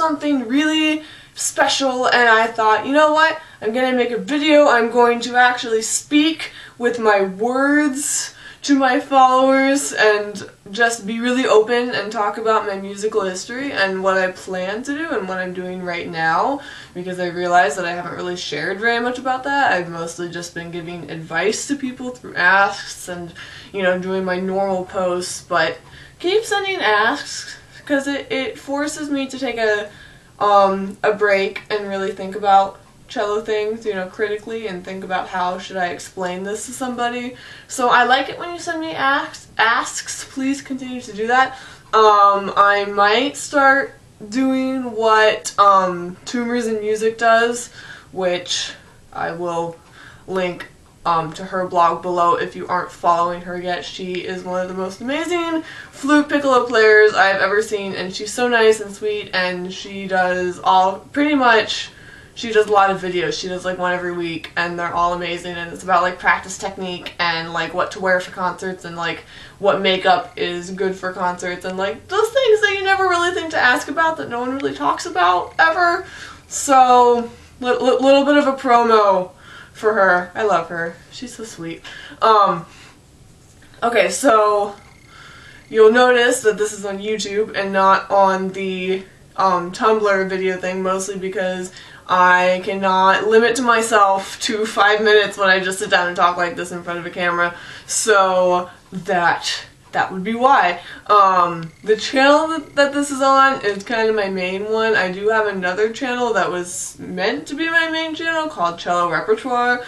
something really special, and I thought, you know what, I'm gonna make a video. I'm going to actually speak with my words to my followers and just be really open and talk about my musical history and what I plan to do and what I'm doing right now, because I realized that I haven't really shared very much about that. I've mostly just been giving advice to people through asks and, you know, doing my normal posts, but keep sending asks because it forces me to take a break and really think about cello things, you know, critically, and think about how should I explain this to somebody. So I like it when you send me asks. Please continue to do that. I might start doing what Tumblr in Music does, which I will link to her blog below if you aren't following her yet. She is one of the most amazing flute piccolo players I've ever seen, and she's so nice and sweet, and she does she does a lot of videos. She does like one every week, and they're all amazing, and it's about like practice technique and like what to wear for concerts and like what makeup is good for concerts and like those things that you never really think to ask about that no one really talks about ever. So little bit of a promo for her. I love her. She's so sweet. Okay, so you'll notice that this is on YouTube and not on the Tumblr video thing, mostly because I cannot limit to myself to 5 minutes when I just sit down and talk like this in front of a camera, so that would be why. The channel that this is on is kind of my main one. I do have another channel that was meant to be my main channel called Cello Repertoire,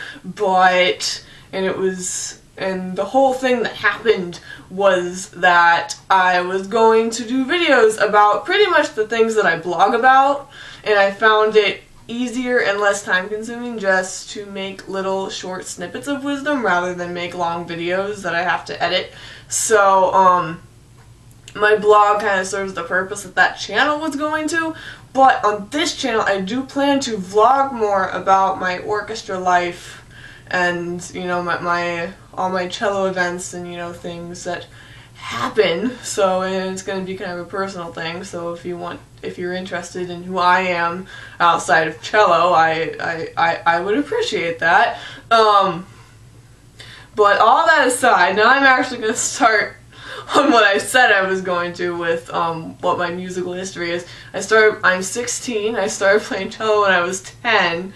and the whole thing that happened was that I was going to do videos about pretty much the things that I blog about, and I found it easier and less time consuming just to make little short snippets of wisdom rather than make long videos that I have to edit. So my blog kind of serves the purpose that channel was going to, but on this channel I do plan to vlog more about my orchestra life and, you know, all my cello events and, you know, things that happen. So, and it's going to be kind of a personal thing, so if you're interested in who I am outside of cello, I would appreciate that. But all that aside, now I'm actually going to start on what I said I was going to with what my musical history is. I'm 16. I started playing cello when I was 10.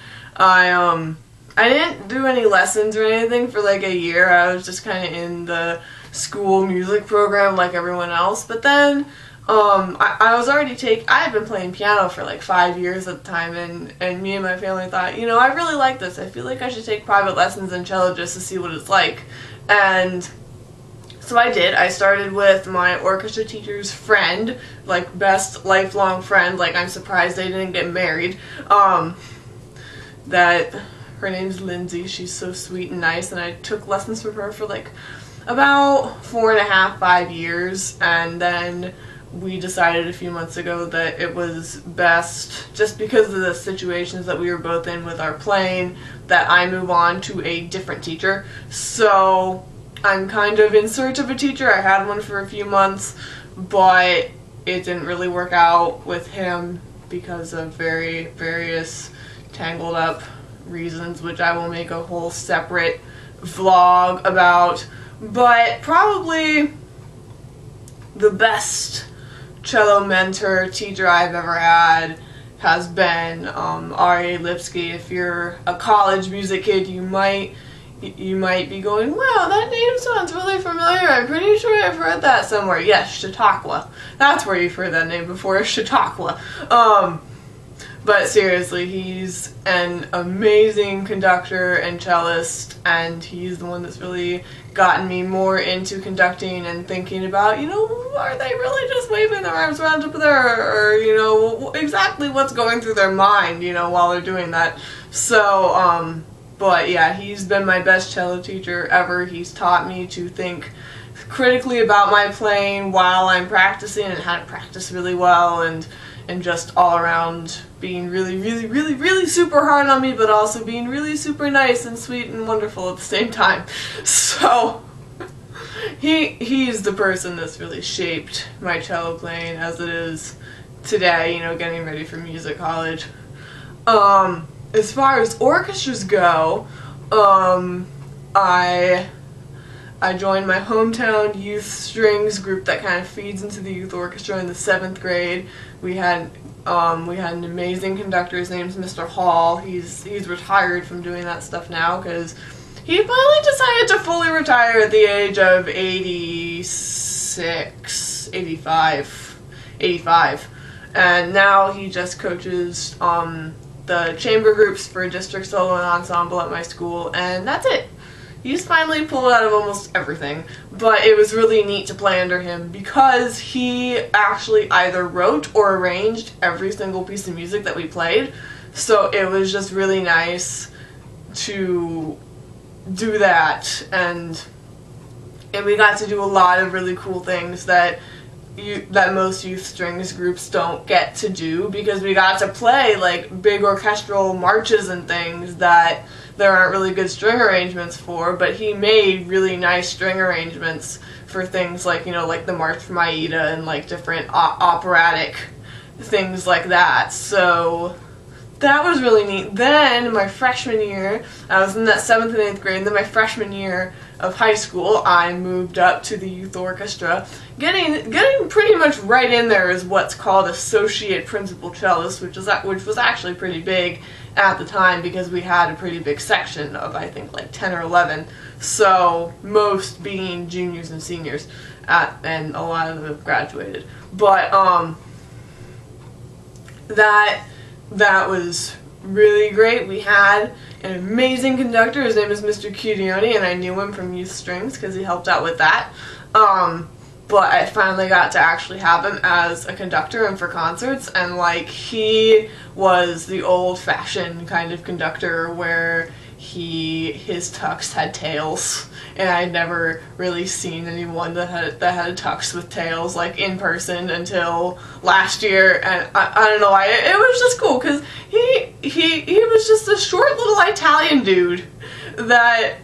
I didn't do any lessons or anything for like a year. I was just kind of in the school music program like everyone else, but then I had been playing piano for like 5 years at the time, and me and my family thought, you know, I really like this. I feel like I should take private lessons in cello just to see what it's like. And so I did. I started with my orchestra teacher's friend, like best lifelong friend. Like, I'm surprised they didn't get married. Her name's Lindsay. She's so sweet and nice, and I took lessons from her for like about 4.5, 5 years, and then we decided a few months ago that it was best, just because of the situations that we were both in with our playing, that I move on to a different teacher. So I'm kind of in search of a teacher. I had one for a few months, but it didn't really work out with him because of various tangled up reasons, which I will make a whole separate vlog about. But probably the best cello mentor teacher I've ever had has been R.A. Lipsky. If you're a college music kid, you might be going, wow, that name sounds really familiar. I'm pretty sure I've heard that somewhere. Yes, Chautauqua. That's where you've heard that name before, Chautauqua. But seriously, he's an amazing conductor and cellist, and he's the one that's really gotten me more into conducting and thinking about, you know, are they really just waving their arms around up there, or, you know, exactly what's going through their mind, you know, while they're doing that. So, but yeah, he's been my best cello teacher ever. He's taught me to think critically about my playing while I'm practicing and how to practice really well, and just all around being really super hard on me, but also being really super nice and sweet and wonderful at the same time. So he's the person that's really shaped my cello playing as it is today, you know, getting ready for music college. As far as orchestras go, I joined my hometown youth strings group that kind of feeds into the youth orchestra in the 7th grade. We had an amazing conductor. His name's Mr. Hall. He's retired from doing that stuff now because he finally decided to fully retire at the age of 86, 85. And now he just coaches the chamber groups for district solo and ensemble at my school, and that's it. He's finally pulled out of almost everything, but it was really neat to play under him because he actually either wrote or arranged every single piece of music that we played, so it was just really nice to do that, and we got to do a lot of really cool things that most youth strings groups don't get to do, because we got to play like big orchestral marches and things that there aren't really good string arrangements for, but he made really nice string arrangements for things like, you know, like the March from Aida and like different operatic things like that. So that was really neat. Then my freshman year, I was in that 7th and 8th grade, and then my freshman year of high school, I moved up to the youth orchestra, getting pretty much right in there as what's called associate principal-cellist, which was actually pretty big at the time because we had a pretty big section of, I think, like 10 or 11, so most being juniors and seniors, and a lot of them have graduated. But that was really great. We had an amazing conductor. His name is Mr. Cudioni, and I knew him from Youth Strings because he helped out with that. But I finally got to actually have him as a conductor and for concerts, and like he was the old-fashioned kind of conductor where his tux had tails, and I'd never really seen anyone that had a tux with tails like in person until last year, and I don't know why. It was just cool because he was just a short little Italian dude that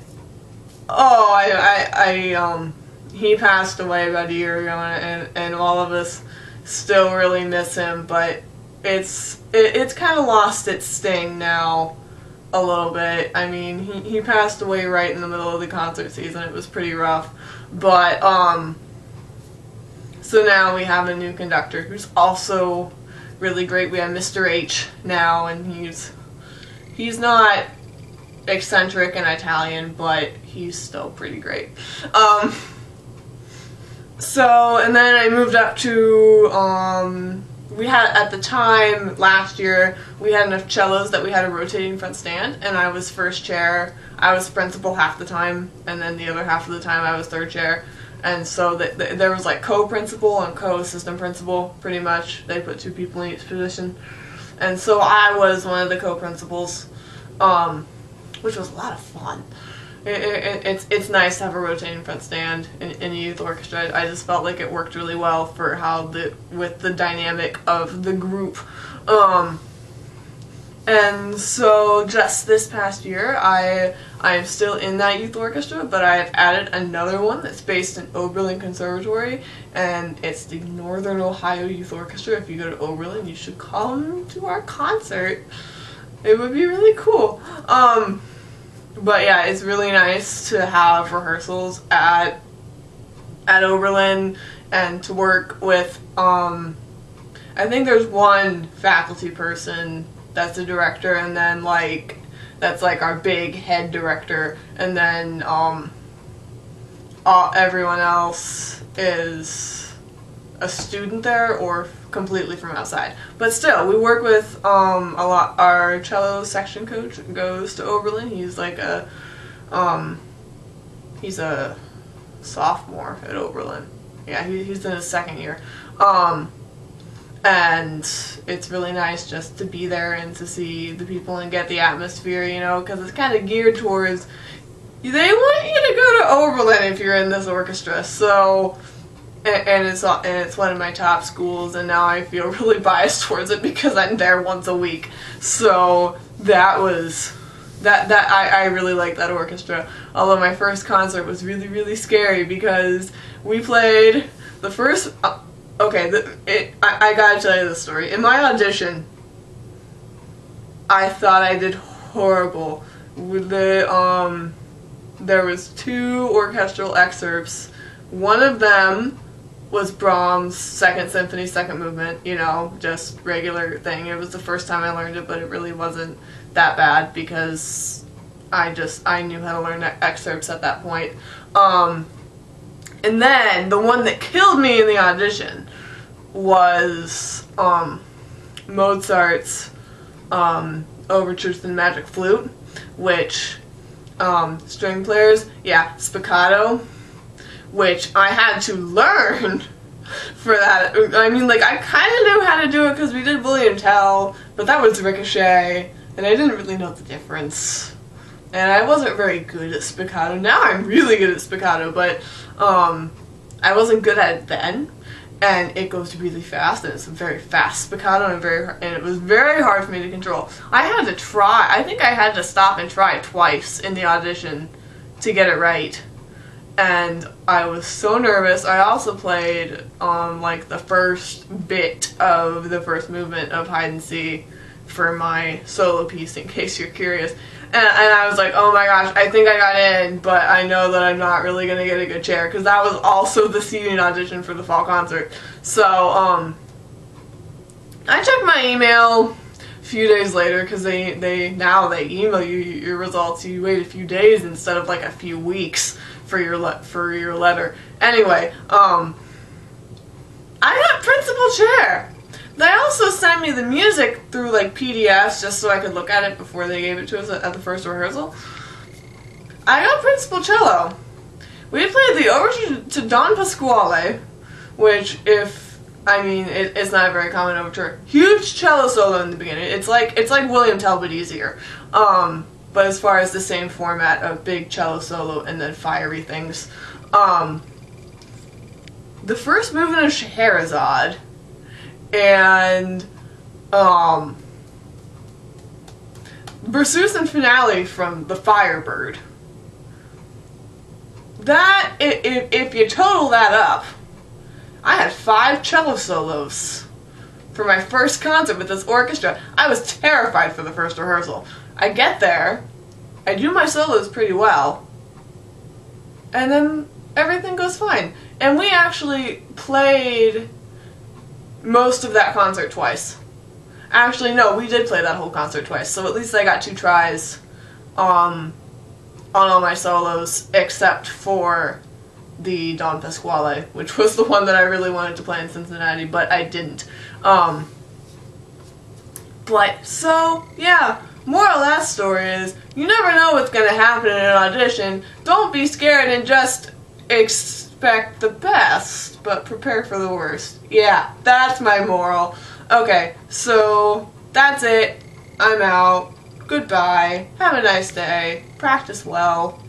he passed away about a year ago, and all of us still really miss him, but it's kind of lost its sting now a little bit. I mean, he passed away right in the middle of the concert season. It was pretty rough, but so now we have a new conductor who's also really great. We have Mr. H now, and he's not eccentric and Italian, but he's still pretty great. So, and then I moved up to, we had, at the time, last year, we had enough cellos that we had a rotating front stand, and I was first chair. I was principal half the time, and then the other half of the time I was third chair. And so there was like co-principal and co-assistant principal, pretty much. They put 2 people in each position. And so I was one of the co-principals, which was a lot of fun. It's nice to have a rotating front stand in a youth orchestra. I just felt like it worked really well for with the dynamic of the group. And so just this past year, I am still in that youth orchestra, but I have added another one that's based in Oberlin Conservatory, and it's the Northern Ohio Youth Orchestra. If you go to Oberlin, you should come to our concert. It would be really cool. But yeah, it's really nice to have rehearsals at Oberlin and to work with, I think there's one faculty person that's a director, and then like, that's like our big head director, and then everyone else is a student there or completely from outside. But still, we work with a lot. Our cello section coach goes to Oberlin. He's like he's a sophomore at Oberlin. Yeah, he's in his 2nd year. And it's really nice just to be there and to see the people and get the atmosphere, you know, because it's kind of geared towards, they want you to go to Oberlin if you're in this orchestra. So, and it's one of my top schools, and now I feel really biased towards it because I'm there once a week. So that was I really like that orchestra. Although my first concert was really, really scary because we played the first okay, I gotta tell you the story. In my audition, I thought I did horrible. With there was 2 orchestral excerpts. One of them was Brahms' Second Symphony, second movement, you know, just regular thing. It was the first time I learned it, but it really wasn't that bad because I knew how to learn excerpts at that point. And then the one that killed me in the audition was Mozart's Overture to the Magic Flute, which string players, yeah, spiccato, which I had to learn for that. I mean, like, I kind of knew how to do it because we did William Tell, but that was ricochet, and I didn't really know the difference. And I wasn't very good at spiccato. Now I'm really good at spiccato, but I wasn't good at it then. And it goes really fast, and it's a very fast spiccato, and it was very hard for me to control. I had to try. I think I had to stop and try twice in the audition to get it right. And I was so nervous. I also played like the first bit of the first movement of Hide and Seek for my solo piece, in case you're curious. And I was like, oh my gosh, I think I got in, but I know that I'm not really going to get a good chair, because that was also the seating audition for the fall concert. So, I checked my email a few days later, because now they email you your results. You wait a few days instead of like a few weeks for your letter. Anyway, I got principal chair. They also sent me the music through like PDFs just so I could look at it before they gave it to us at the first rehearsal. I got principal cello. We played the overture to Don Pasquale, which it's not a very common overture. Huge cello solo in the beginning. It's like William Tell but easier. But as far as the same format of big cello solo and then fiery things. The first movement of Scheherazade and Berceuse and Finale from The Firebird. That, if you total that up, I had 5 cello solos for my first concert with this orchestra. I was terrified for the first rehearsal. I get there, I do my solos pretty well, and then everything goes fine. And we actually played most of that concert twice. Actually, no, we did play that whole concert twice, so at least I got 2 tries on all my solos, except for the Don Pasquale, which was the one that I really wanted to play in Cincinnati, but I didn't. But, so, yeah, moral of that story is, you never know what's going to happen in an audition. Don't be scared and just expect the best, but prepare for the worst. Yeah, that's my moral. Okay, so that's it. I'm out. Goodbye. Have a nice day. Practice well.